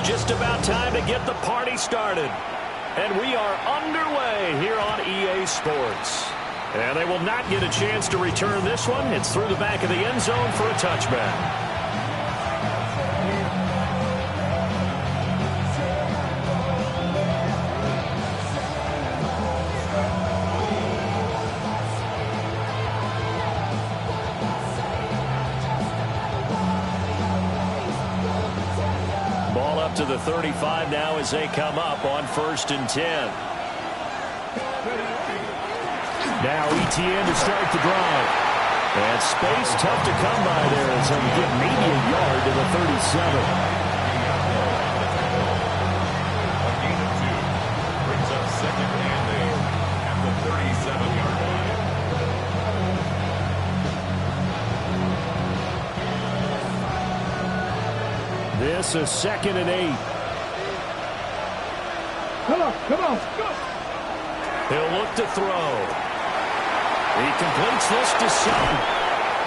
just about time to get the party started. And we are underway here on EA Sports. And they will not get a chance to return this one. It's through the back of the end zone for a touchback. To the 35 now as they come up on 1st and 10. Now ETN to start the drive. And space tough to come by there as they get maybe a yard to the 37. A gain of 2 brings up 2nd and 8 at the 37-yard line. This is 2nd and 8. Come on, go. He'll look to throw. He completes this to Sutton.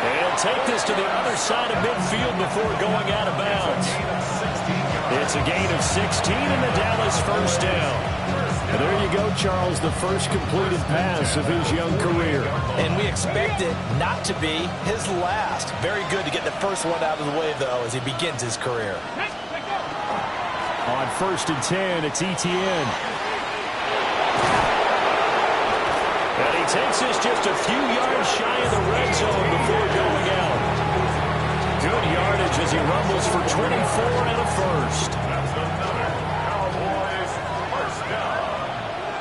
He'll take this to the other side of midfield before going out of bounds. It's a gain of 16 and the Dallas first down. And there you go, Charles, the first completed pass of his young career. And we expect it not to be his last. Very good to get the first one out of the way, though, as he begins his career. On 1st and 10, it's ETN. And he takes this just a few yards shy of the red zone before going out. Good yardage as he rumbles for 24 and a first. That's another Cowboys first down.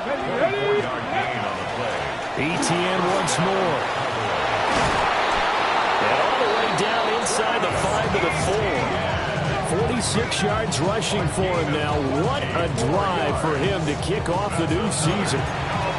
4-yard gain on the play. ETN once more. And all the way down inside the 5 to the 4. 46 yards rushing for him now. What a drive for him to kick off the new season.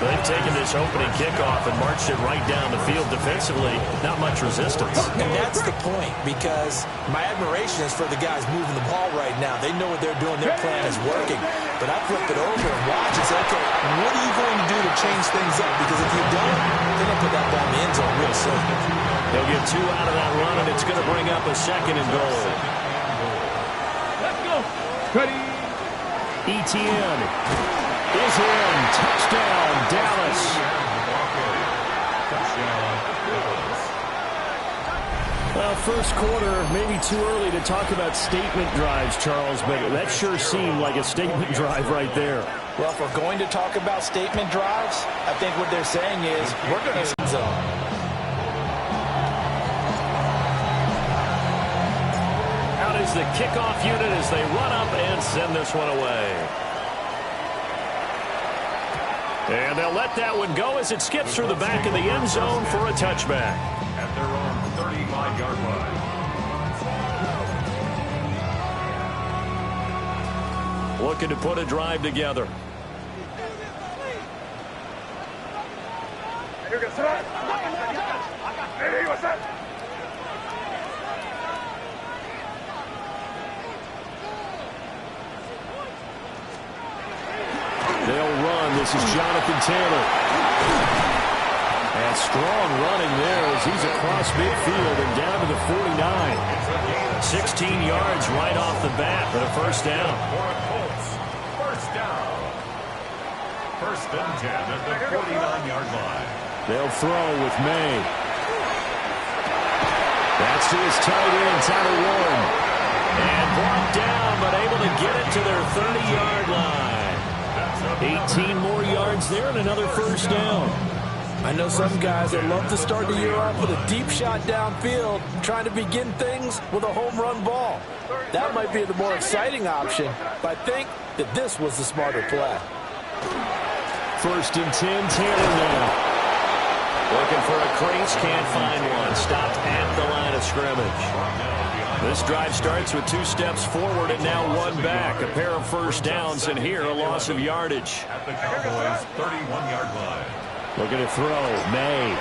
They've taken this opening kickoff and marched it right down the field defensively. Not much resistance. And that's the point, because my admiration is for the guys moving the ball right now. They know what they're doing. Their plan is working. But I flip it over and watch and say, okay, what are you going to do to change things up? Because if you don't, they're going to put that ball in the end zone real soon. They'll get 2 out of that run, and it's going to bring up a 2nd and goal. Let's go. Ready. ETN is in. Touchdown, Dallas. Well, first quarter, maybe too early to talk about statement drives, Charles, but that sure seemed like a statement drive right there. Well, if we're going to talk about statement drives, I think what they're saying is we're going to end zone. Out is the kickoff unit as they run up and send this one away. And they'll let that one go as it skips through the back of the end zone for a touchback. At their own 35-yard line. Looking to put a drive together. They'll run. This is Jonathan Taylor. And strong running there as he's across midfield and down to the 49. 16 yards right off the bat for the first down. For the Colts, first down. 1st and 10 at the 49-yard line. They'll throw with May. That's to his tight end, Tyler Warren. And brought down, but able to get it to their 30-yard line. 18 more yards there and another first down. I know some guys that love to start the year off with a deep shot downfield, trying to begin things with a home run ball. That might be the more exciting option, but I think that this was the smarter play. 1st and 10, Taylor now. Looking for a crease, can't find one. Stopped at the line of scrimmage. This drive starts with 2 steps forward and now 1 back. A pair of first downs, and here a loss of yardage. At the Cowboys' 31-yard line. Looking to throw, May.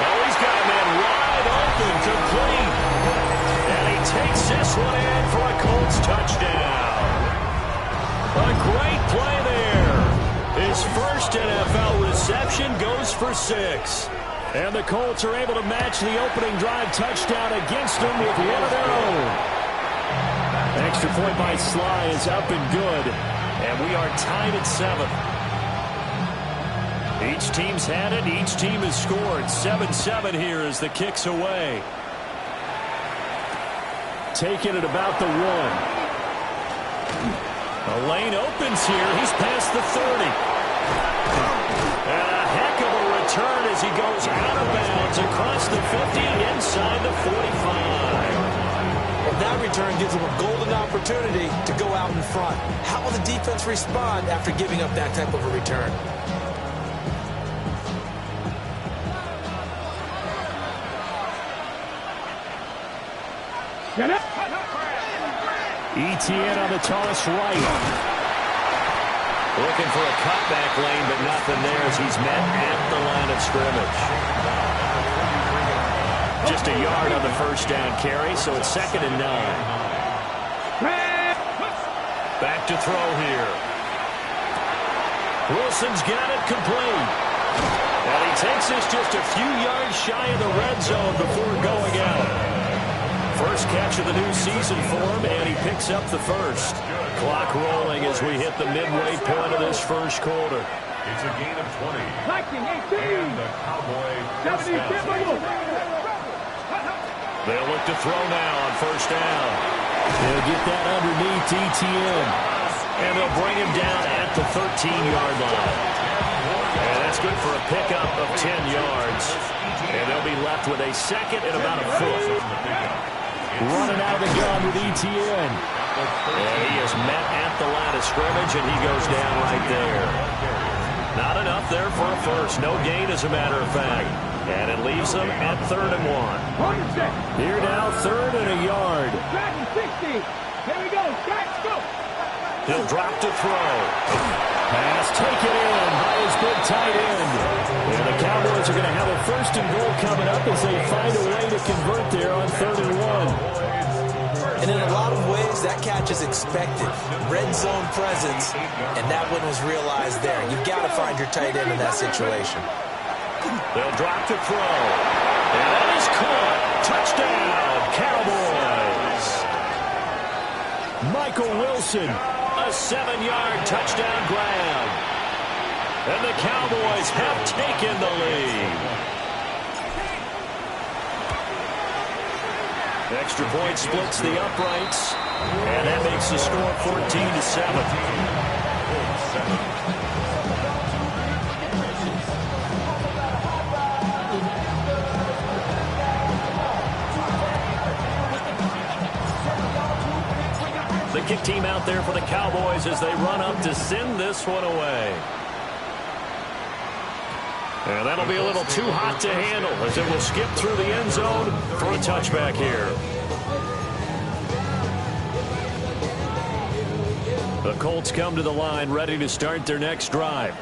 Oh, he's got a man wide open, complete. And he takes this one in for a Colts touchdown. A great play there. His first NFL reception goes for 6. And the Colts are able to match the opening drive touchdown against them with one of their own. Extra point by Sly is up and good. And we are tied at 7. Each team's had it. Each team has scored. 7-7 here as the kick's away. Taking it about the 1. A lane opens here. He's past the 30. And a heck of a return as he goes out of bounds across the 50 inside the 45. And that return gives him a golden opportunity to go out in front. How will the defense respond after giving up that type of a return? Etienne on the toss right. Looking for a cutback lane, but nothing there as he's met at the line of scrimmage. Just a yard on the first down carry, so it's 2nd and 9. Back to throw here. Wilson's got it complete. And he takes us just a few yards shy of the red zone before going out. First catch of the new season for him, and he picks up the first. Clock rolling as we hit the midway point of this first quarter. It's a gain of 20. And the Cowboys. They'll look to throw now on first down. They'll get that underneath Etienne. And they'll bring him down at the 13-yard line. And that's good for a pickup of 10 yards. And they'll be left with a 2nd and about a foot. Running out of the gun with Etienne. And he is met at the line of scrimmage, and he goes down right there. Not enough there for a first. No gain, as a matter of fact. And it leaves them at 3rd and 1. Here now, 3rd and a yard. Here we go. Go. He'll drop to throw. Pass taken in by his big tight end. And the Cowboys are going to have a 1st and goal coming up as they find a way to convert there on 3rd and 1. And in a lot of ways, that catch is expected. Red zone presence, and that one was realized there. You've got to find your tight end in that situation. They'll drop to throw. And that is caught. Touchdown, Cowboys. Michael Wilson, a 7-yard touchdown grab. And the Cowboys have taken the lead. Extra point splits the uprights. And that makes the score 14-7. The kick team out there for the Cowboys as they run up to send this one away. And that'll be a little too hot to handle as it will skip through the end zone for a touchback here. The Colts come to the line ready to start their next drive.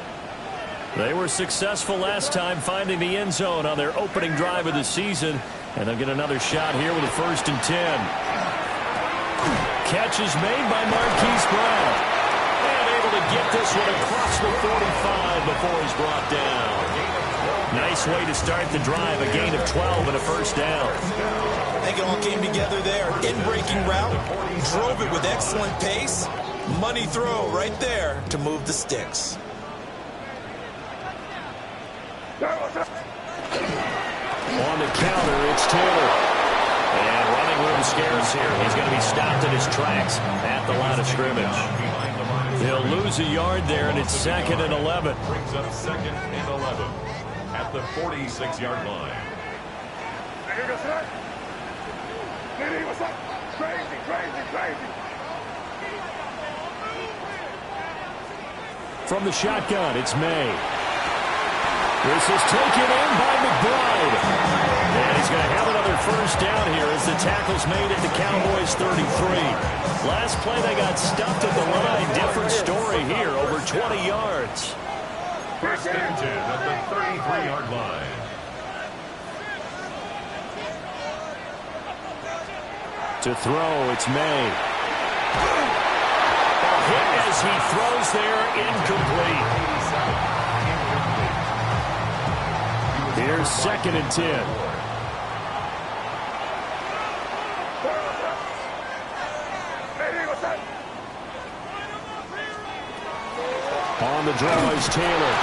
They were successful last time finding the end zone on their opening drive of the season, and they'll get another shot here with a 1st and 10. Catch is made by Marquise Brown. And able to get this one across the 45 before he's brought down. Nice way to start the drive. A gain of 12 and a 1st down. I think it all came together there. In-breaking route. Drove it with excellent pace. Money throw right there to move the sticks. On the counter, it's Taylor. And running room scarce here. He's going to be stopped in his tracks at the line of scrimmage. He'll lose a yard there, and it's 2nd and 11. Brings up 2nd and 11 at the 46-yard line. Crazy. From the shotgun, it's May. This is taken in by McBride. And he's going to have another 1st down here as the tackle's made at the Cowboys 33. Last play they got stuffed at the line. Different story here, over 20 yards. 1st and 10 at the 33-yard line. To throw, it's May. A hit as he throws there, incomplete. Here's 2nd and 10. On the draw is Taylor.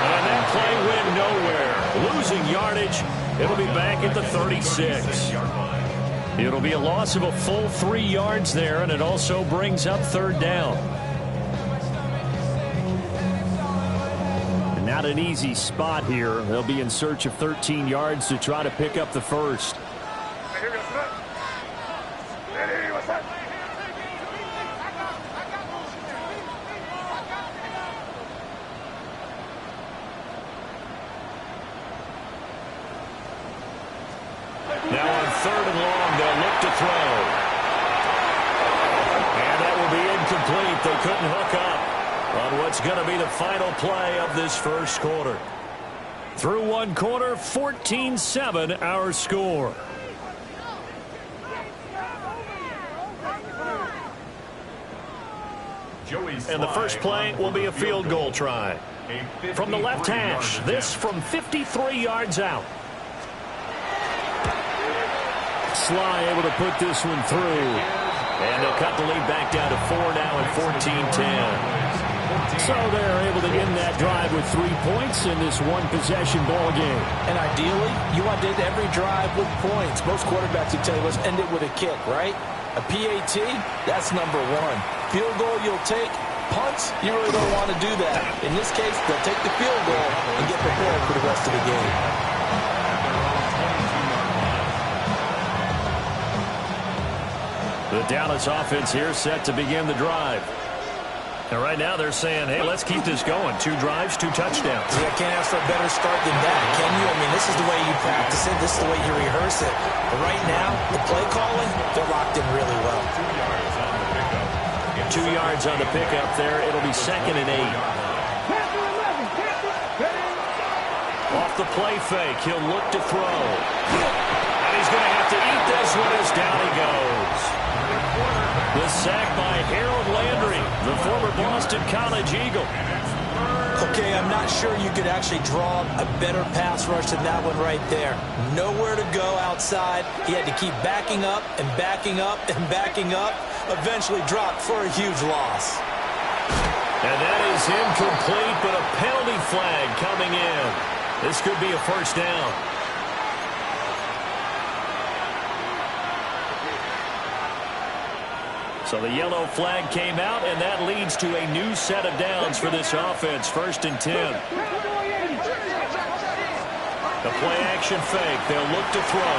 And that play went nowhere. Losing yardage. It'll be back at the 36. It'll be a loss of a full 3 yards there, and it also brings up third down. And not an easy spot here. They'll be in search of 13 yards to try to pick up the first. Now on third and long, they'll look to throw. And that will be incomplete. They couldn't hook up on what's going to be the final play of this first quarter. Through one quarter, 14-7 our score. And the first play will be a field goal try. From the left hash, this from 53 yards out. Sly able to put this one through. And they'll cut the lead back down to 4 now at 14-10. So they're able to end that drive with 3 points in this one-possession ball game. And ideally, you want to end every drive with points. Most quarterbacks would tell you, let's end it with a kick, right? A PAT, that's number 1. Field goal you'll take. Punts, you really don't want to do that. In this case, they'll take the field goal and get prepared for the rest of the game. The Dallas offense here set to begin the drive. And right now they're saying, hey, let's keep this going. 2 drives, 2 touchdowns. Yeah, can't ask for a better start than that, can you? I mean, this is the way you practice it. This is the way you rehearse it. But right now, the play calling, they're locked in really well. 2 yards on the pickup there. It'll be 2nd and 8. Off the play fake, he'll look to throw. And he's going to have to eat this one as down he goes. The sack by Harold Landry, the former Boston College Eagle. Okay, I'm not sure you could actually draw a better pass rush than that one right there. Nowhere to go outside. He had to keep backing up and backing up and backing up. Eventually dropped for a huge loss. And that is incomplete, but a penalty flag coming in. This could be a first down. So the yellow flag came out, and that leads to a new set of downs for this offense. 1st and 10. The play action fake. They'll look to throw.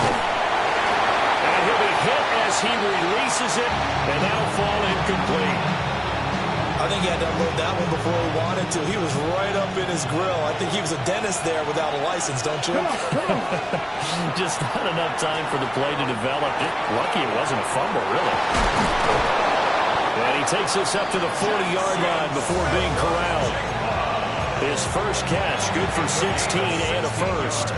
And he'll be hit as he releases it, and that'll fall incomplete. I think he had to unload that one before he wanted to. He was right up in his grill. I think he was a dentist there without a license, don't you? Just not enough time for the play to develop. Lucky it wasn't a fumble, really. And he takes this up to the 40-yard line before being corralled. His first catch, good for 16 and a first.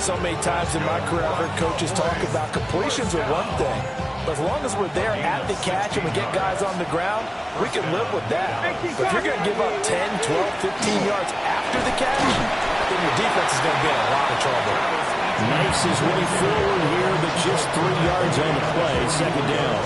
So many times in my career, I've heard coaches talk about completions are one thing. But as long as we're there at the catch and we get guys on the ground, we can live with that. But if you're going to give up 10, 12, 15 yards after the catch, then your defense is going to be in a lot of trouble. Knifes his way forward here, but just 3 yards on the play, 2nd down.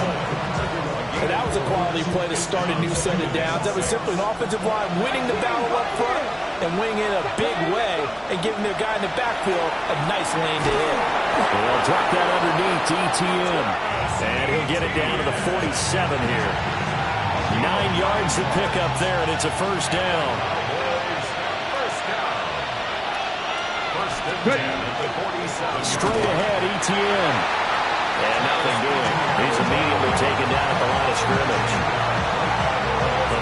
And that was a quality play to start a new set of downs. That was simply an offensive line winning the battle up front and winning in a big way and giving their guy in the backfield a nice lane to hit. They'll drop that underneath to ETN. And he'll get it down to the 47 here. 9 yards to pick up there, and it's a first down. First and 10 at the 47. Straight ahead, ETN. And nothing doing. He's immediately taken down at the line of scrimmage.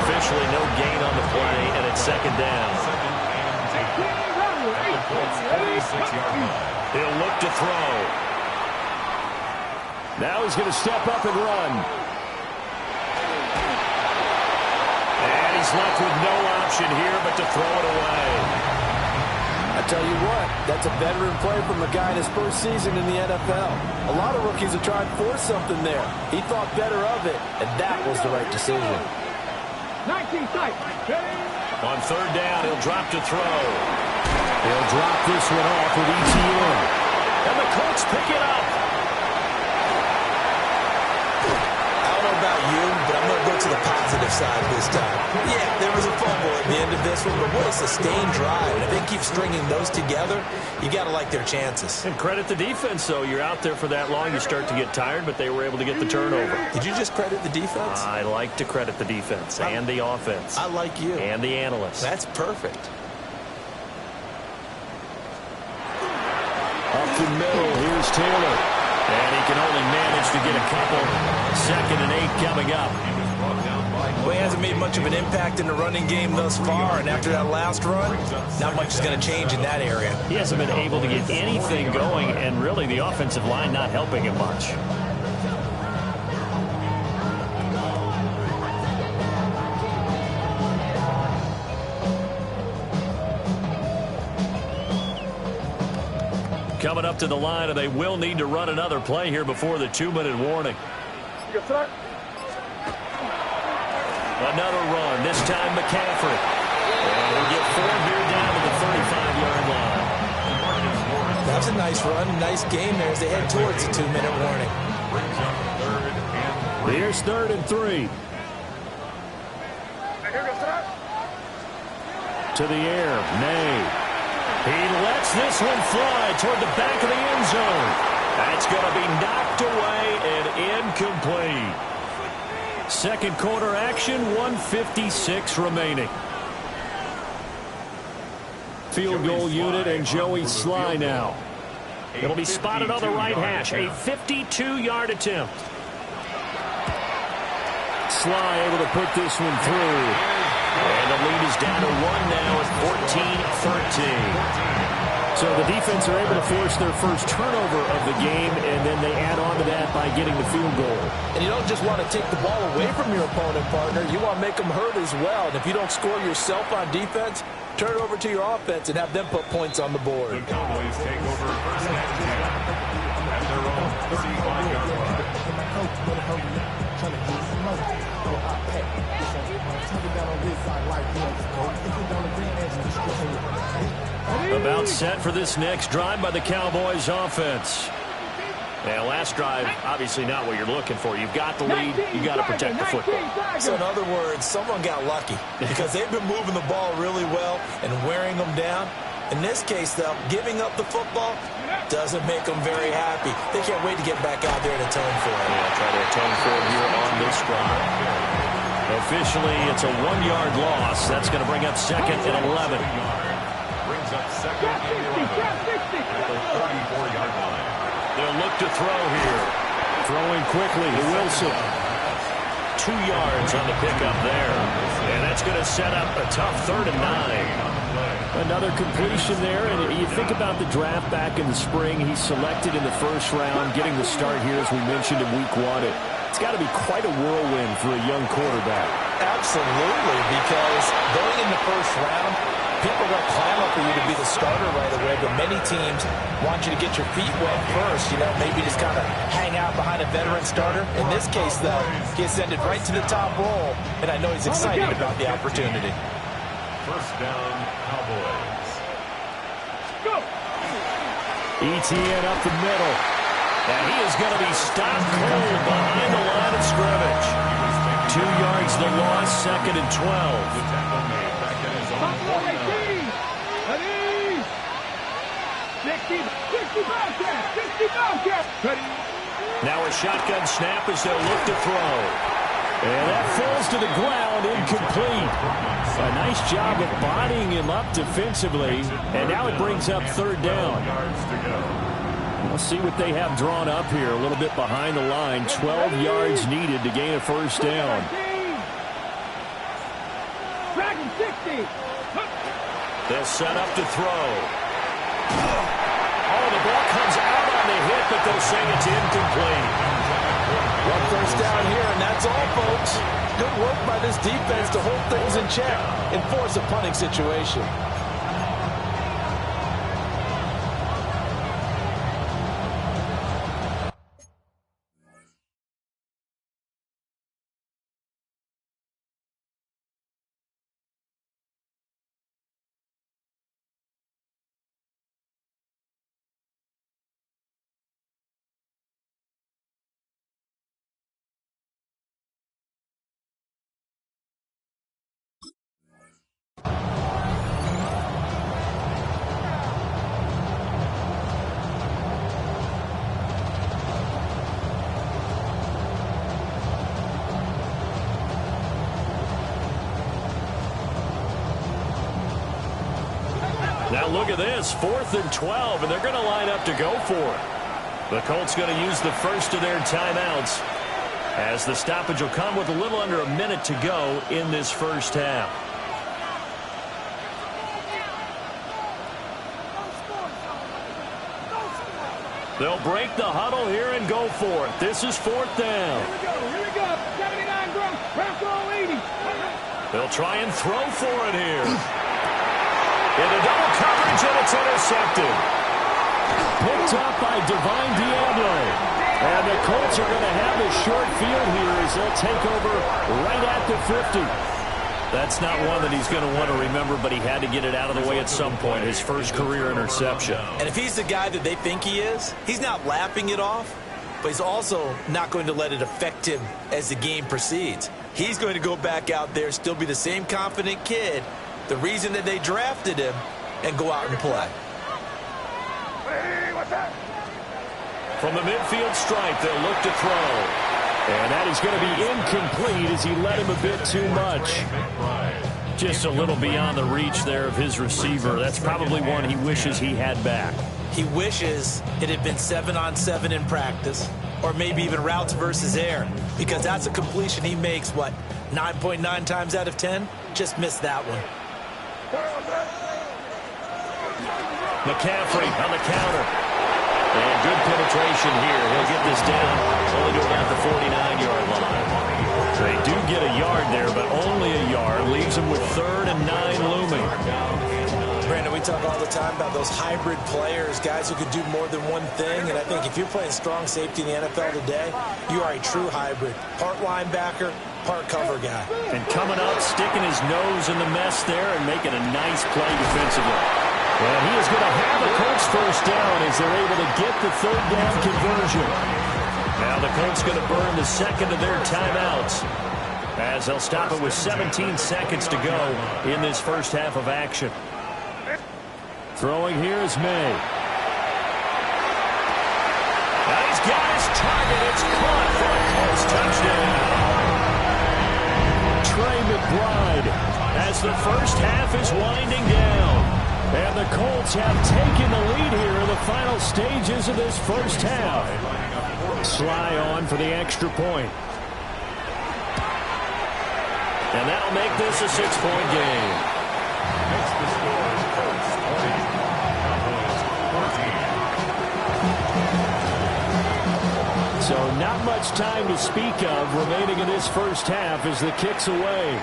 Officially no gain on the play, and it's 2nd down. He'll look to throw. Now he's going to step up and run. And he's left with no option here but to throw it away. I tell you what, that's a veteran play from a guy in his first season in the NFL. A lot of rookies are trying to force something there. He thought better of it, and that was the right decision. 19 tight. On 3rd down, he'll drop to throw. He'll drop this one off with ETN. And the Colts pick it up. I don't know about you, but I'm going to go to the positive side this time. Yeah, there was a fumble at the end of this one, but what a sustained drive. And if they keep stringing those together, you got to like their chances. And credit the defense, though. You're out there for that long, you start to get tired, but they were able to get the turnover. Did you just credit the defense? I like to credit the defense and the offense. I like you. And the analysts. That's perfect. Up the middle, here's Taylor. And he can only manage to get a couple. 2nd and 8 coming up. Well, he hasn't made much of an impact in the running game thus far, and after that last run, not much is going to change in that area. He hasn't been able to get anything going, and really the offensive line not helping him much. Coming up to the line, and they will need to run another play here before the 2-minute warning. Another run, this time McCaffrey. And we'll get 4 here down to the 35-yard line. That was a nice run, a nice game there as they head towards the 2-minute warning. Here's 3rd and 3. To the air, May. He lets this one fly toward the back of the end zone. That's going to be knocked away and incomplete. Second quarter action, 1:56 remaining. Field goal unit and Joey Sly now. It'll be spotted on the right hash. A 52-yard attempt. Sly able to put this one through. And the lead is down to 1 now at 14-13. So the defense are able to force their first turnover of the game, and then they add on to that by getting the field goal. And you don't just want to take the ball away from your opponent, partner. You want to make them hurt as well. And if you don't score yourself on defense, turn it over to your offense and have them put points on the board. The Cowboys take over first and 10 at their own 35-yard line. About set for this next drive by the Cowboys offense. Now, last drive, obviously not what you're looking for. You've got the lead. You've got to protect the football. So, in other words, someone got lucky because they've been moving the ball really well and wearing them down. In this case, though, giving up the football doesn't make them very happy. They can't wait to get back out there and atone for it. Yeah, try to atone for it here on this drive. Officially, it's a 1-yard loss. That's going to bring up 2nd and 11. Brings up 2nd and 11 at the 34-yard line. They'll look to throw here. Throwing quickly to Wilson. 2 yards on the pickup there. And that's going to set up a tough 3rd and 9. Another completion there, and you think about the draft back in the spring. He's selected in the first round, getting the start here, as we mentioned, in week 1. It's got to be quite a whirlwind for a young quarterback. Absolutely, because going in the first round, people are going to clamor for you to be the starter right away, but many teams want you to get your feet wet first, maybe just kind of hang out behind a veteran starter. In this case, though, he ascended right to the top role, and I know he's excited about the opportunity. First down, Cowboys. Go! ETN up the middle. And he is going to be stopped cold behind the line of scrimmage. 2 yards the loss, 2nd and 12. The tackle made back at his own 49. 60 Bobcats! 60 Bobcats! Ready? Now a shotgun snap as they'll look to throw. And that falls to the ground, incomplete. A nice job of bodying him up defensively. And now it brings up 3rd down. Yards to go. We'll see what they have drawn up here. A little bit behind the line. 12 yards needed to gain a first down. Dragon 60! They'll set up to throw. Oh, the ball comes out on the hit, but they'll say it's incomplete. One first down here, and that's all, folks. Good work by this defense to hold things in check and force a punting situation. Now look at this, 4th and 12, and they're going to line up to go for it. The Colts going to use the first of their timeouts, as the stoppage will come with a little under a minute to go in this first half. They'll break the huddle here and go for it. This is 4th down. Here we go. 79 grams. Press all 80. They'll try and throw for it here. Into double coverage, and it's intercepted. Picked up by Divine Diablo. And the Colts are going to have a short field here as they'll take over right at the 50. That's not one that he's going to want to remember, but he had to get it out of the way at some point. His first career interception. And if he's the guy that they think he is, he's not laughing it off, but he's also not going to let it affect him as the game proceeds. He's going to go back out there, still be the same confident kid, the reason that they drafted him, and go out and play. From the midfield stripe, they'll look to throw. And that is going to be incomplete as he led him a bit too much. Just a little beyond the reach there of his receiver. That's probably one he wishes he had back. He wishes it had been 7-on-7 in practice, or maybe even routes versus air, because that's a completion he makes, 9.9 times out of 10? Just missed that one. McCaffrey on the counter. And good penetration here. He'll get this down only to about the 49-yard line. They do get a yard there, but only a yard. Leaves them with 3rd and 9 looming. Brandon, we talk all the time about those hybrid players, guys who could do more than one thing. And I think if you're playing strong safety in the NFL today, you are a true hybrid. Part linebacker, part cover guy. And coming up, sticking his nose in the mess there and making a nice play defensively. Well, he is going to have the Colts first down as they're able to get the 3rd down conversion. Now the Colts going to burn the second of their timeouts, as they'll stop it with 17 seconds to go in this first half of action. Throwing here is May. Now he's got his target. It's caught for a Colts touchdown. Trey McBride as the first half is winding down. And the Colts have taken the lead here in the final stages of this first half. Sly on for the extra point. And that'll make this a 6-point game. Makes the score Colts 20, Cowboys 14. So not much time to speak of remaining in this first half as the kick's away.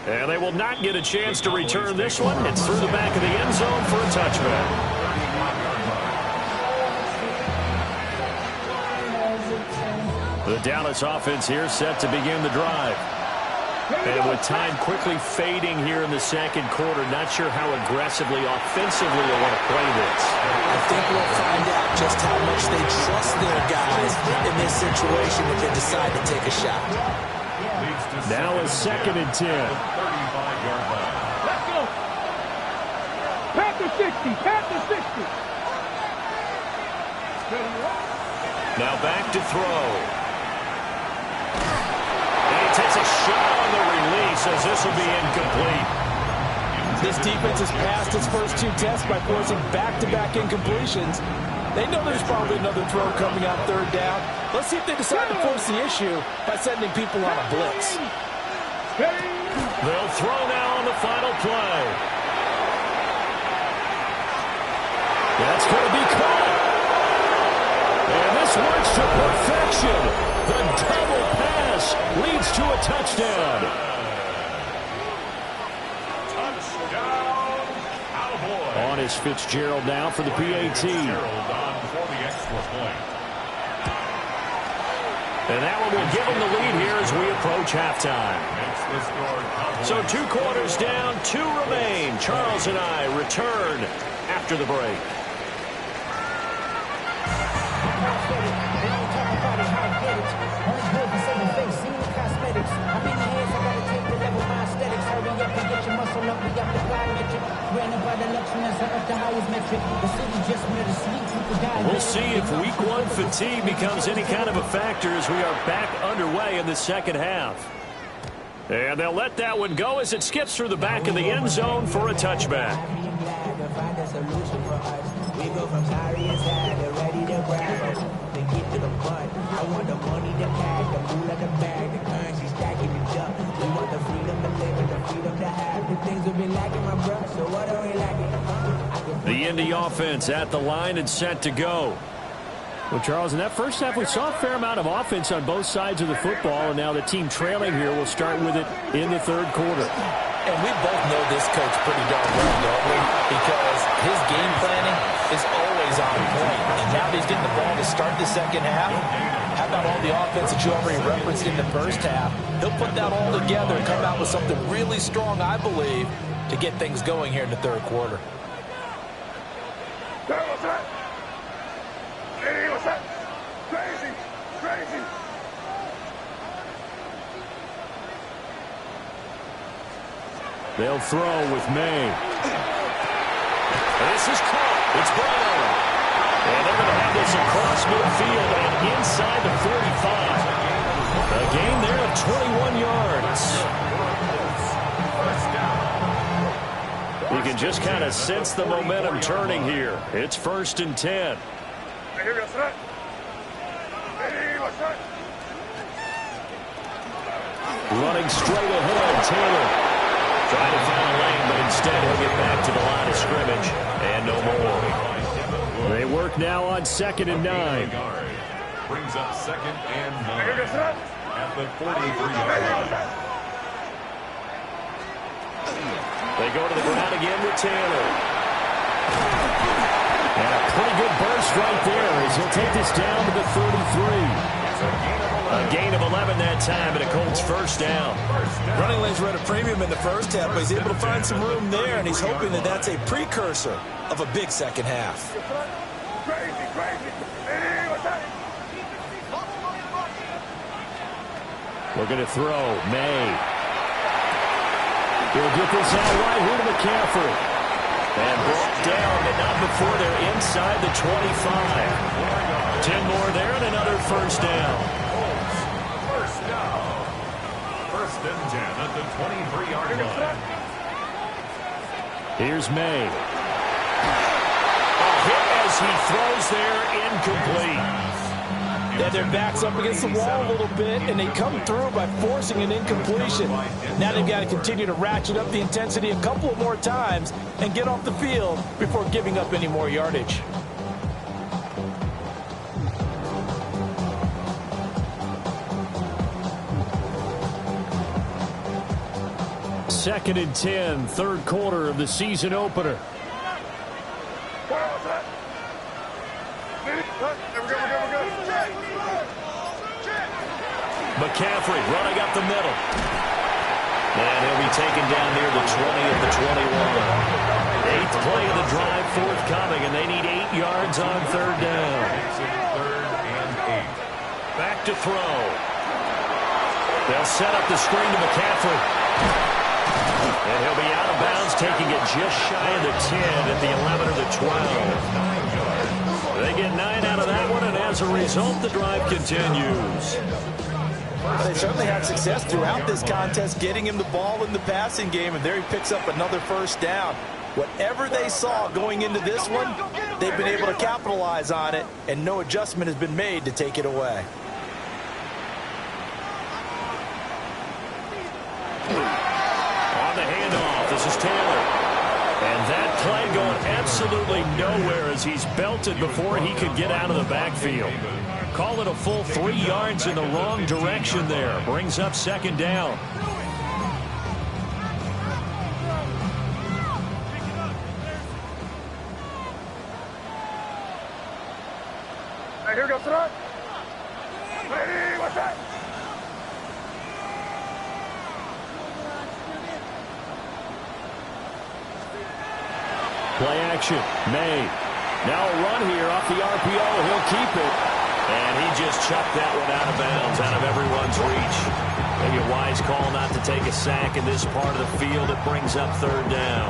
And they will not get a chance to return this one. It's through the back of the end zone for a touchback. The Dallas offense here set to begin the drive. And with time quickly fading here in the second quarter, not sure how aggressively, offensively they want to play this. I think we'll find out just how much they trust their guys in this situation if they decide to take a shot. Now a 2nd and 10. 35-yard line. Let's go. Past the 60. Past the 60. Now back to throw. And he takes a shot on the release as this will be incomplete. This defense has passed its first 2 tests by forcing back-to-back incompletions. They know there's probably another throw coming on 3rd down. Let's see if they decide to force the issue by sending people on a blitz. They'll throw now on the final play. That's going to be caught. And this works to perfection. The double pass leads to a touchdown. Touchdown, Cowboys. On is Fitzgerald now for the PAT. Fitzgerald on for the extra point. And that one will give them the lead here as we approach halftime. Makes the score Cowboys. So 2 quarters down, 2 remain. Charles and I return after the break. We'll see if week 1 fatigue becomes any kind of a factor as we are back underway in the second half. And they'll let that one go as it skips through the back of the end zone for a touchback. We go from sorry and sad to ready to grab us. They get to the butt. I want the money, the cash, the food at the bag, the currency stacking the jump. We want the freedom to live and the freedom to have. The things we've been lacking, my bro. So what are we lacking? The Indy offense at the line and set to go. Well, Charles, in that first half, we saw a fair amount of offense on both sides of the football, and now the team trailing here will start with it in the third quarter. And we both know this coach pretty darn well, don't we? Because his game planning is always on point. And now that he's getting the ball to start the second half, how about all the offense that you already referenced in the first half? He'll put that all together and come out with something really strong, I believe, to get things going here in the third quarter. Crazy, crazy. They'll throw with May. This is caught. It's Brown. And they're going to have this across midfield and inside the 45. A gain there of 21 yards. You can just kind of sense the momentum turning here. It's 1st and 10. Running straight ahead, Taylor. Trying to find a lane, but instead he'll get back to the line of scrimmage. And no more. They work now on 2nd and 9. Brings up 2nd and 9 at the 43-yard line. They go to the ground again with Taylor. And a pretty good burst right there as he'll take this down to the 33. A gain of 11 that time and a Colts first down. Running lanes were at a premium in the first half, but he's able to find some room there, and he's hoping that that's a precursor of a big second half. Crazy, crazy. Looking to throw. May. He'll get this out right here to McCaffrey. And brought down, but not before they're inside the 25. 10 more there and another first down. First down. 1st and 10 at the 23-yard line. Here's May. A hit as he throws there, incomplete. Yeah, their back's up against the wall a little bit, and they come through by forcing an incompletion. Now they've got to continue to ratchet up the intensity a couple of more times and get off the field before giving up any more yardage. Second and 10, third quarter of the season opener. McCaffrey running up the middle. And he'll be taken down near the 20 of the 21. 8th play of the drive forthcoming, and they need 8 yards on third down. 3rd and 8. Back to throw. They'll set up the screen to McCaffrey. And he'll be out of bounds, taking it just shy of the 10 at the 11 or the 12. They get 9 out of that one, and as a result, the drive continues. They certainly had success throughout this contest, getting him the ball in the passing game, and there he picks up another first down. Whatever they saw going into this one, they've been able to capitalize on it, and no adjustment has been made to take it away. On the handoff, this is Taylor. And that play going absolutely nowhere as he's belted before he could get out of the backfield. Call it a full 3 yards in the wrong direction there. Brings up 2nd down. Hey, here goes front. Ready, what's that? Play action. May. Now a run here off the RPO. He'll keep it. And he just chucked that one out of bounds, out of everyone's reach. Maybe a wise call not to take a sack in this part of the field. It brings up third down.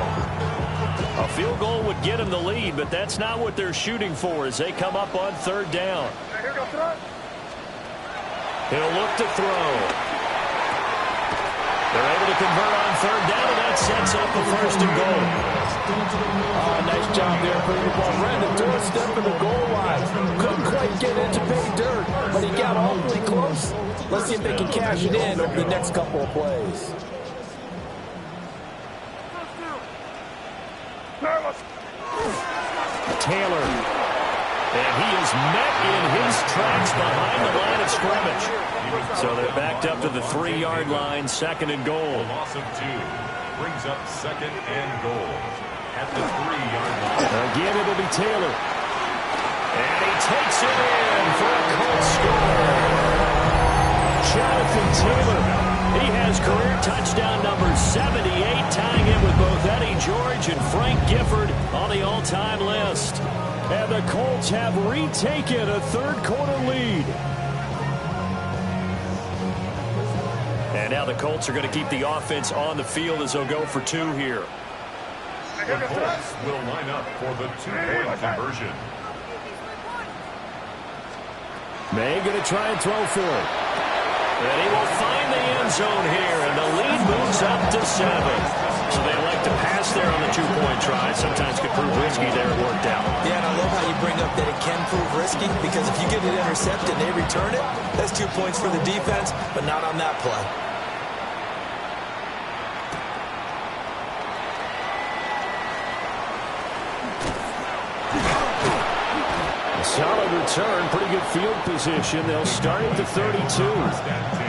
A field goal would get him the lead, but that's not what they're shooting for as they come up on third down. Hey, here goes front. He'll look to throw. They're able to convert on third down, and that sets up the first and goal. Nice job there putting the ball right at the doorstep of the goal line. Couldn't quite get it to pay dirt, but he got awfully close. Let's see if they can cash it in over the next couple of plays. Taylor. And he is met in his tracks behind the line of scrimmage. So they're backed up to the 3-yard line, second and goal. A loss of 2 brings up second and goal at the 3-yard line. Again, it'll be Taylor. And he takes it in for a Colts score. Jonathan Taylor. He has career touchdown number 78, tying him with both Eddie George and Frank Gifford on the all-time list. And the Colts have retaken a third-quarter lead. And now the Colts are going to keep the offense on the field as they'll go for 2 here. The Colts will line up for the 2-point conversion. May going to try and throw for it. And he will find the end zone here, and the lead moves up to 7. So they elect to pass there on the 2-point try. Sometimes could prove risky there. It worked out. Yeah, and I love how you bring up that it can prove risky, because if you get it intercepted and they return it, that's 2 points for the defense, but not on that play. A solid return, pretty good field position. They'll start at the 32. First and 10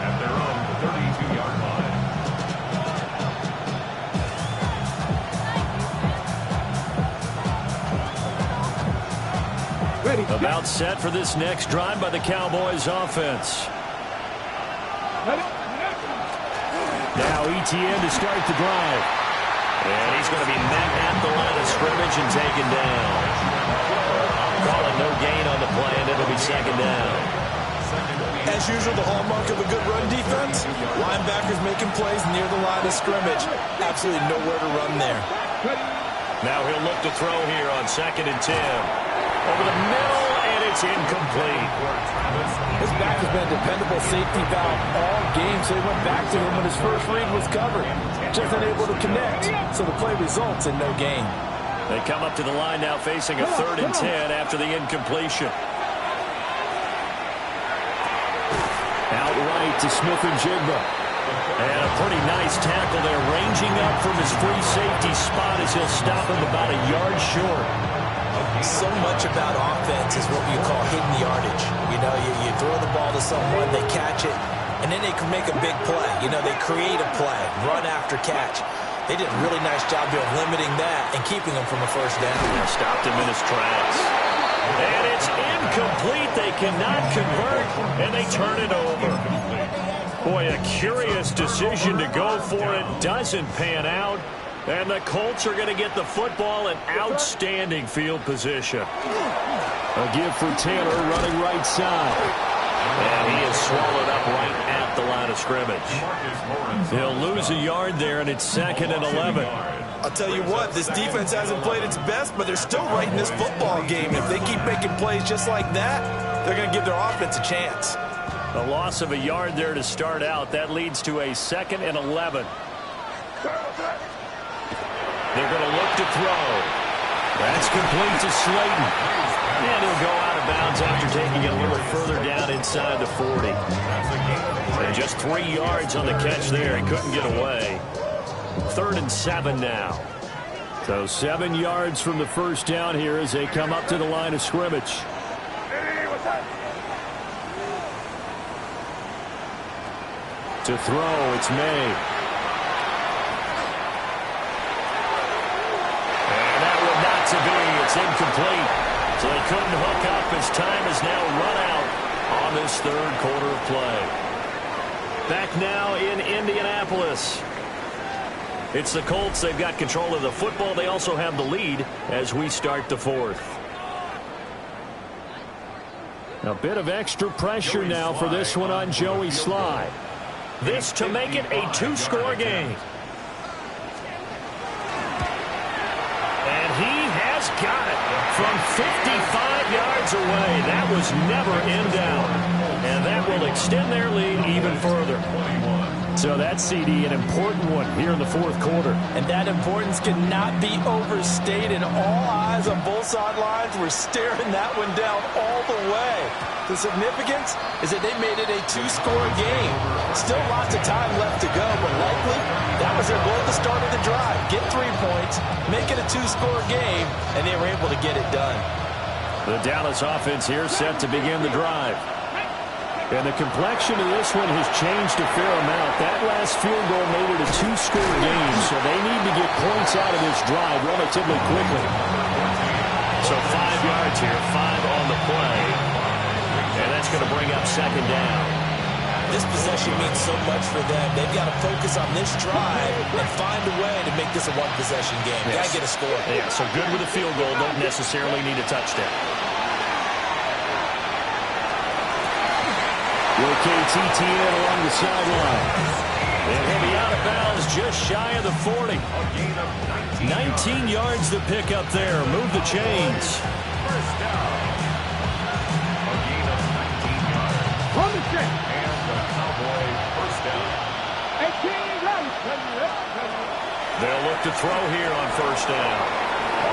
at their own 32-yard line. Ready. About set for this next drive by the Cowboys offense. Now ETN to start the drive. And he's going to be met at the line of scrimmage and taken down. Calling no gain on the play, and it'll be second down. As usual, the hallmark of a good run defense, linebackers making plays near the line of scrimmage. Absolutely nowhere to run there. Now he'll look to throw here on second and 10. Over the middle, and it's incomplete. His back has been a dependable safety valve all game, so he went back to him when his first read was covered. Just unable to connect, so the play results in no gain. They come up to the line now facing a third and 10 after the incompletion. Out right to Smith and Jigba. And a pretty nice tackle there, ranging up from his free safety spot as he'll stop him about a yard short. So much about offense is what you call hidden yardage. You know, you throw the ball to someone, they catch it, and then they can make a big play. You know, they create a play, run after catch. They did a really nice job of limiting that and keeping him from a first down. Yeah, stopped him in his tracks. And it's incomplete. They cannot convert, and they turn it over. Boy, a curious decision to go for it. Doesn't pan out. And the Colts are going to get the football in outstanding field position. A give for Taylor running right side. And he is swallowed up right at the line of scrimmage. He'll lose a yard there, and it's second and 11. I'll tell you what, this defense hasn't played its best, but they're still right in this football game. If they keep making plays just like that, they're going to give their offense a chance. A loss of a yard there to start out. That leads to a second and 11. They're going to look to throw. That's complete to Slayton. And he'll go out of bounds after taking it a little further down inside the 40. And just 3 yards on the catch there. He couldn't get away. Third and 7 now. So 7 yards from the first down here as they come up to the line of scrimmage. To throw, it's May. To be, it's incomplete. So they couldn't hook up as time is now run out on this third quarter of play. Back now in Indianapolis. It's the Colts. They've got control of the football. They also have the lead as we start the fourth. A bit of extra pressure now for this one on Joey Sly. This to make it a 2-score game. Got it from 55 yards away. That was never in doubt. And that will extend their lead even further. So that CD, an important one here in the fourth quarter. And that importance cannot be overstated. All eyes on both sidelines were staring that one down all the way. The significance is that they made it a two-score game. Still lots of time left to go, but likely that was their goal at the start of the drive. Get 3 points, make it a two-score game, and they were able to get it done. The Dallas offense here set to begin the drive. And the complexion of this one has changed a fair amount. That last field goal made it a two-score game, so they need to get points out of this drive relatively quickly. So 5 yards here, 5 on the play. And that's going to bring up second down. This possession means so much for them. They've got to focus on this drive and find a way to make this a one-possession game. Got to get a score. Yeah, so good with a field goal. Don't necessarily need a touchdown. Will KTT in along the sideline. And he'll be out of bounds just shy of the 40. 19 yards to pick up there. Move the chains. First down. A gain of 19 yards. On the check. And the Cowboys first down. 18 runs. They'll look to throw here on first down.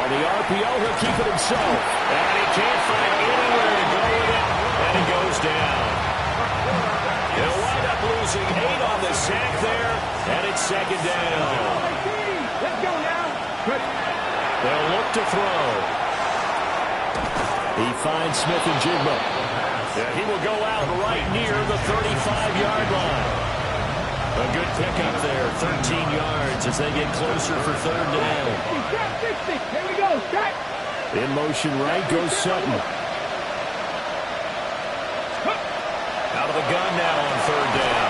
On the RPO, he'll keep it himself. And he can't find anywhere to go with it. And he goes down. They'll wind up losing 8 on the sack there. And it's second down. Let's go now. They'll look to throw. He finds Smith and Jigba. Yeah, he will go out right near the 35-yard line. A good pickup there, 13 yards as they get closer for third down. 60. Here we go. Start. In motion right goes Sutton. Out of the gun now on third down.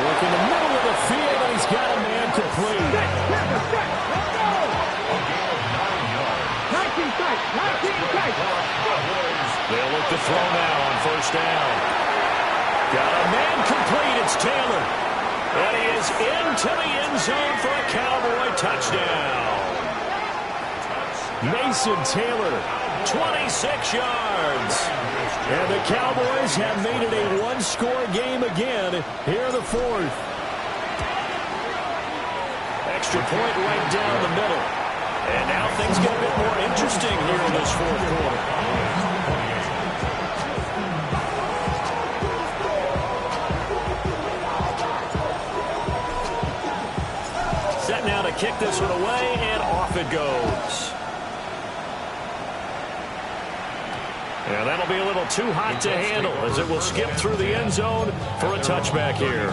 Work in the middle of the field, and he's got a man complete. Let's go. A gain of 9 yards. 19 tight. 19 tight. They'll look to throw now on first down. Got a man complete. It's Taylor. And he is into the end zone for a Cowboy touchdown. Mason Taylor, 26 yards. and the Cowboys have made it a one-score game again here in the fourth. Extra point right down the middle. And now things get a bit more interesting here in this fourth quarter. Set now to kick this one away, and off it goes. And that'll be a little too hot to handle as it will skip through the end zone for a touchback here.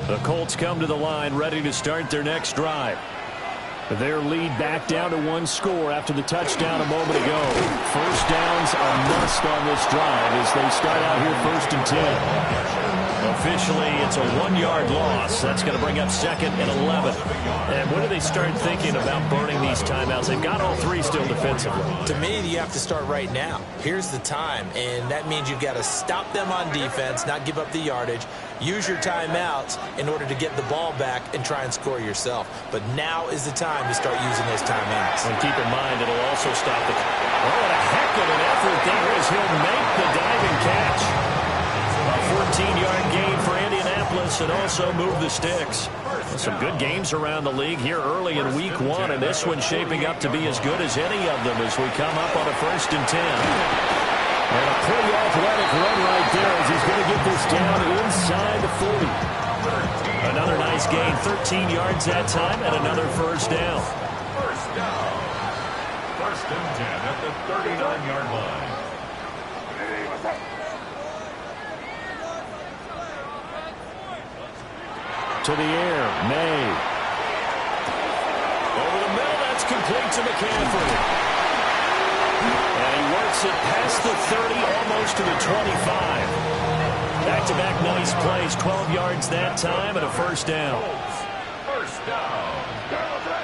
The Colts come to the line ready to start their next drive. Their lead back down to one score after the touchdown a moment ago. First downs a must on this drive as they start out here first and 10. Officially, it's a 1-yard loss. That's going to bring up second and 11. And when do they start thinking about burning these timeouts? They've got all three still defensively. To me, you have to start right now. Here's the time, and that means you've got to stop them on defense, not give up the yardage. Use your timeouts in order to get the ball back and try and score yourself. But now is the time to start using those timeouts. And keep in mind, it'll also stop the... Oh, what a heck of an effort there as he'll make the diving catch. A 14-yard gain for Indianapolis and also move the sticks. Some good games around the league here early in week one, and this one's shaping up to be as good as any of them as we come up on a first and 10. And a pretty athletic run right there as he's going to get this down inside the 40. Another nice gain, 13 yards that time, and another first down. First down. First and 10 at the 39-yard line. To the air, May. Over the middle, that's complete to McCaffrey. And he works it past the 30, almost to the 25. Back-to-back nice plays, 12 yards that time, and a first down. First down.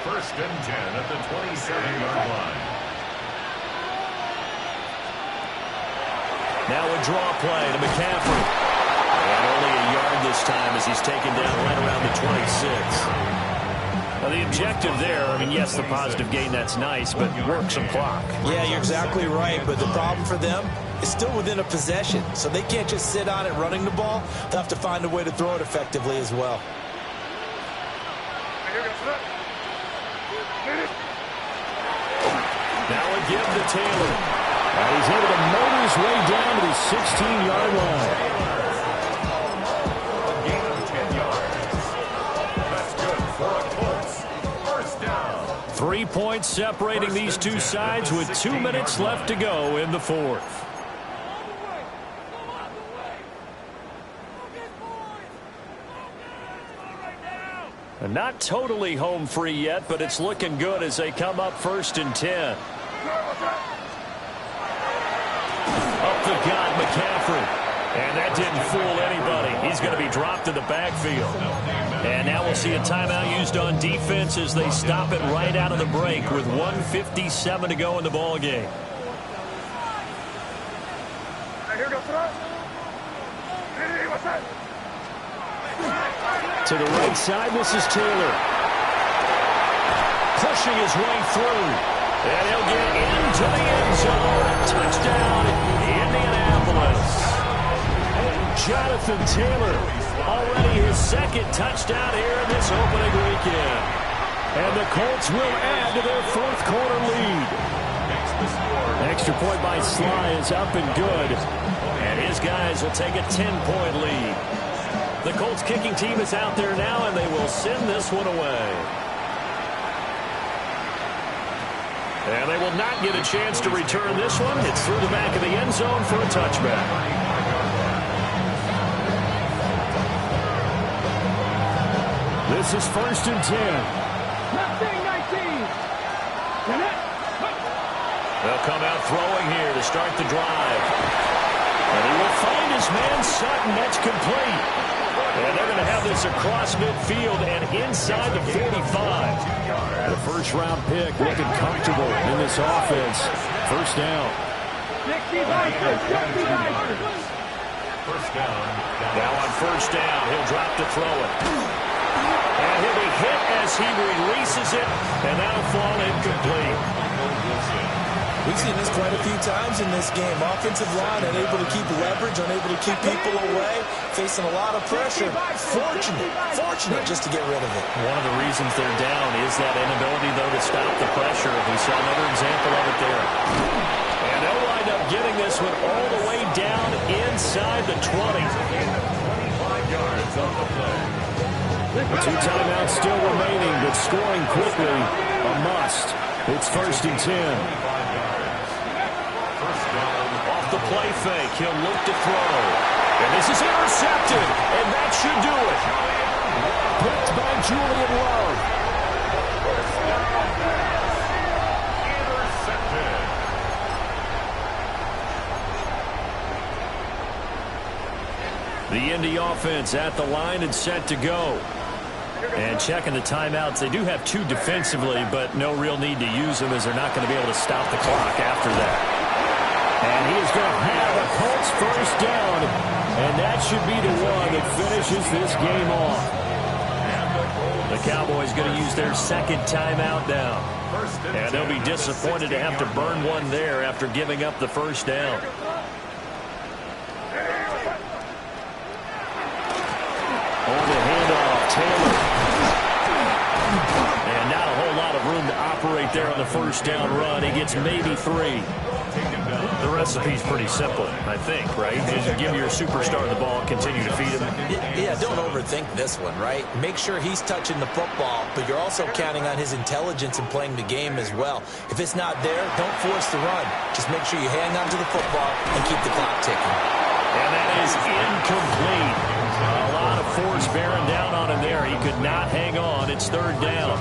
First and 10 at the 27-yard line. Now a draw play to McCaffrey. And only a yard this time as he's taken down right around the 26. Well, the objective there, I mean, yes, the positive gain, that's nice, but work some clock. Yeah, you're exactly right, but the problem for them is still within a possession, so they can't just sit on it running the ball. They'll have to find a way to throw it effectively as well. Now a give to Taylor. And he's able to motor his way down to the 16-yard line. A gain of 10 yards. That's good for a Colts. First down. 3 points separating these two sides with 2 minutes left to go in the fourth. And not totally home free yet, but it's looking good as they come up 1st and 10. Up the gut, McCaffrey. And that didn't fool anybody. He's going to be dropped in the backfield. And now we'll see a timeout used on defense as they stop it right out of the break with 1:57 to go in the ball game. To the right side, this is Taylor. Pushing his way through. And he'll get into the end zone. Touchdown, Indianapolis. Jonathan Taylor, Already his second touchdown here in this opening weekend. and the Colts will add to their fourth quarter lead. Extra point by Sly is up and good. And his guys will take a 10-point lead. The Colts kicking team is out there now, and they will send this one away. And they will not get a chance to return this one. It's through the back of the end zone for a touchback. This is 1st and 10. 19. They'll come out throwing here to start the drive. And he will find his man Sutton. That's complete. And they're going to have this across midfield and inside the 45. The first-round pick looking comfortable in this offense. First down. First down. Now on first down, he'll drop to throw it. And he'll be hit as he releases it, and that'll fall incomplete. We've seen this quite a few times in this game. Offensive line unable to keep leverage, unable to keep people away, facing a lot of pressure. Fortunate just to get rid of it. One of the reasons they're down is that inability, though, to stop the pressure. We saw another example of it there. And they'll wind up getting this one all the way down inside the 20. 25 yards on the play. 2 timeouts still remaining, but scoring quickly, a must. It's 1st and 10. Off the play fake, he'll look to throw. And this is intercepted, and that should do it. Picked by Julian Love. Intercepted. The Indy offense at the line and set to go. And checking the timeouts, they do have 2 defensively, but no real need to use them as they're not going to be able to stop the clock after that. And he is going to have a Colts first down, and that should be the one that finishes this game off. The Cowboys going to use their second timeout now. And they'll be disappointed to have to burn one there after giving up the first down. On the handoff, Taylor. And not a whole lot of room to operate there on the first down run. He gets maybe 3. The recipe's pretty simple, I think, right? Just give your superstar the ball and continue to feed him. Yeah, don't overthink this one, right? Make sure he's touching the football, but you're also counting on his intelligence in playing the game as well. If it's not there, don't force the run. Just make sure you hang on to the football and keep the clock ticking. And that is incomplete. A lot of force bearing down on him there. He could not hang on. It's 3rd down.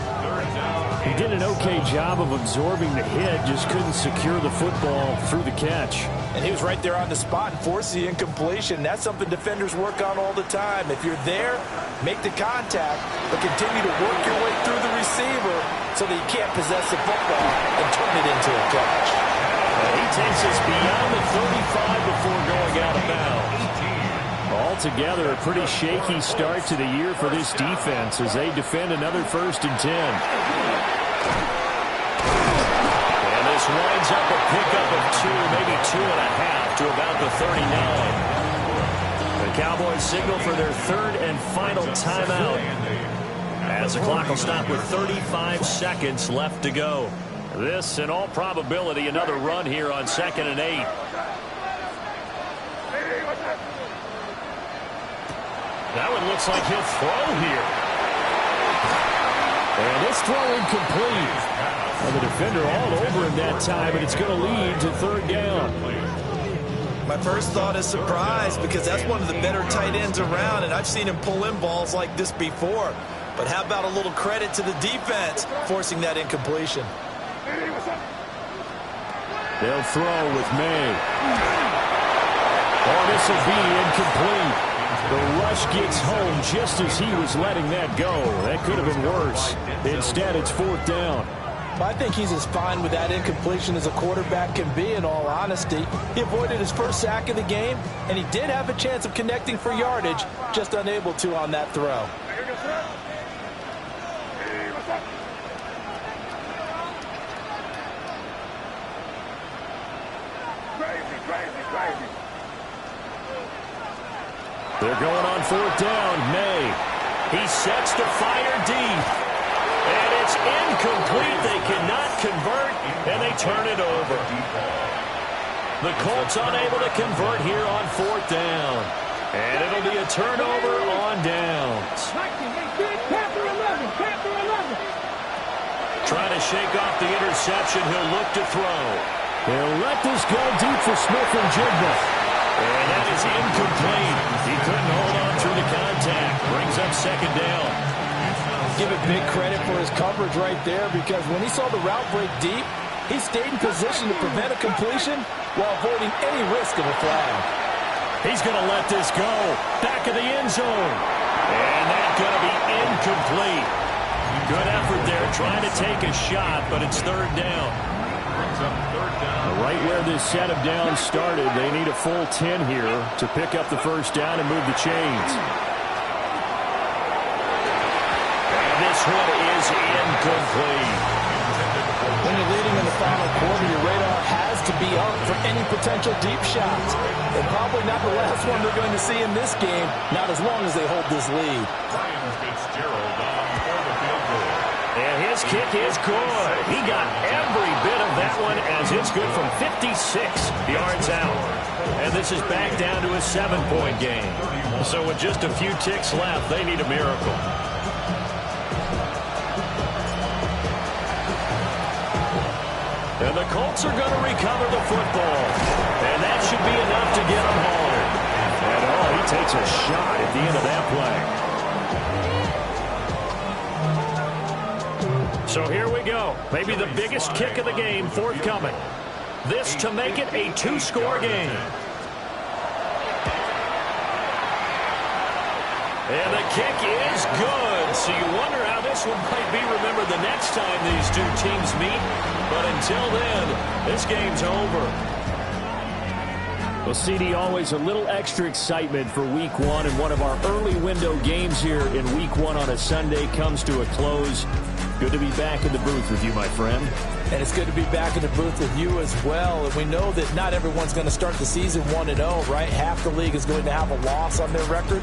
He did an okay job of absorbing the hit, just couldn't secure the football through the catch. And he was right there on the spot and forced the incompletion. That's something defenders work on all the time. If you're there, make the contact, but continue to work your way through the receiver so that you can't possess the football and turn it into a catch. He takes us beyond the 35 before going altogether a pretty shaky start to the year for this defense as they defend another 1st and 10. And this winds up a pickup of 2, maybe 2.5 to about the 39. The Cowboys signal for their 3rd and final timeout as the clock will stop with 35 seconds left to go. This, in all probability, another run here on 2nd and 8. That one looks like he'll throw here. And this throw incomplete. And the defender all over him that time, and it's going to lead to 3rd down. My first thought is surprise because that's one of the better tight ends around, and I've seen him pull in balls like this before. But how about a little credit to the defense forcing that incompletion? They'll throw with May. Oh, this will be incomplete. The rush gets home just as he was letting that go. That could have been worse. Instead, it's 4th down. I think he's as fine with that incompletion as a quarterback can be, in all honesty. He avoided his first sack of the game, and he did have a chance of connecting for yardage, just unable to on that throw. They're going on 4th down. May. He sets to fire deep. And it's incomplete. They cannot convert, and they turn it over. The Colts unable to convert here on 4th down. And it'll be a turnover on downs. Trying to shake off the interception. He'll look to throw. They'll let this go deep for Smith and Jigba. And that is incomplete. He couldn't hold on through the contact. Brings up 2nd down. Give it big credit for his coverage right there, because when he saw the route break deep, he stayed in position to prevent a completion while avoiding any risk of a flag. He's going to let this go. Back of the end zone. And that's going to be incomplete. Good effort there trying to take a shot, but it's 3rd down. Right where this set of downs started, they need a full 10 here to pick up the 1st down and move the chains. And this one is incomplete. When you're leading in the final quarter, your radar has to be up for any potential deep shots. And probably not the last one they're going to see in this game, not as long as they hold this lead. And his kick is good. He got every bit of that one as it's good from 56 yards out. And this is back down to a 7-point game. So with just a few ticks left, they need a miracle. And the Colts are going to recover the football. And that should be enough to get them home. And oh, he takes a shot at the end of that play. So here we go. Maybe the biggest kick of the game forthcoming. This to make it a 2-score game. And the kick is good. So you wonder how this one might be remembered the next time these two teams meet. But until then, this game's over. Well, CD, always a little extra excitement for Week 1, and one of our early window games here in Week 1 on a Sunday comes to a close. Good to be back in the booth with you, my friend. And it's good to be back in the booth with you as well. And we know that not everyone's going to start the season 1-0, right? Half the league is going to have a loss on their record.